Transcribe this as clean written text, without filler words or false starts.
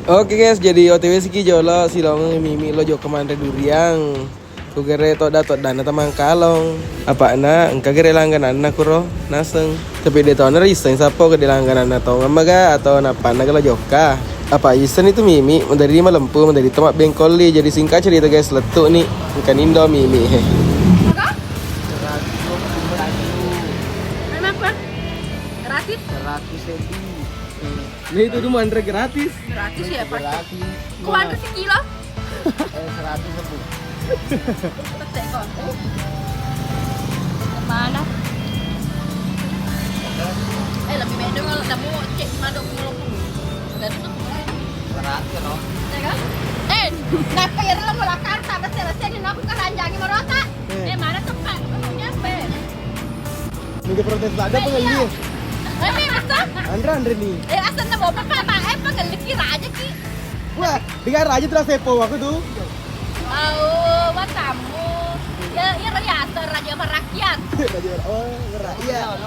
Oke guys, jadi OTW siki jolo silong mimi lo jo kemandre duriang. Kugere to dana tamang kalong. Apa na engka gere langganan na kuro naseng. Tapi de to na iseng sapo ke langganan na to ngamaga atau napa na lo joka. Apa isen itu mimi dari malempu dari tomat bengkoli jadi singkat cerita guys letuk nih ikan indo mimi. Gratis? 100 lebih. Nah itu tuh mandre gratis. Gratis ya Pak? Gratis. Kok ada sekilo? 100 lebih. Petek kok. Mana? Lebih baik dong kalau kamu cek mana dong dan itu 100 loh. ya kan? Kenapa ya lo mau lakar tak selesai ini aku kan ranjangin merota. Mana tempat? Kamu nyampe. Ini protes lada pengen Masa? Andre nih. Asal na mau apa? Pengelik kira aja ki. Wah, dengar aja terus sepo aku tuh. Matamu. Ya, rakyat, raja merakyat. Oh, rakyat.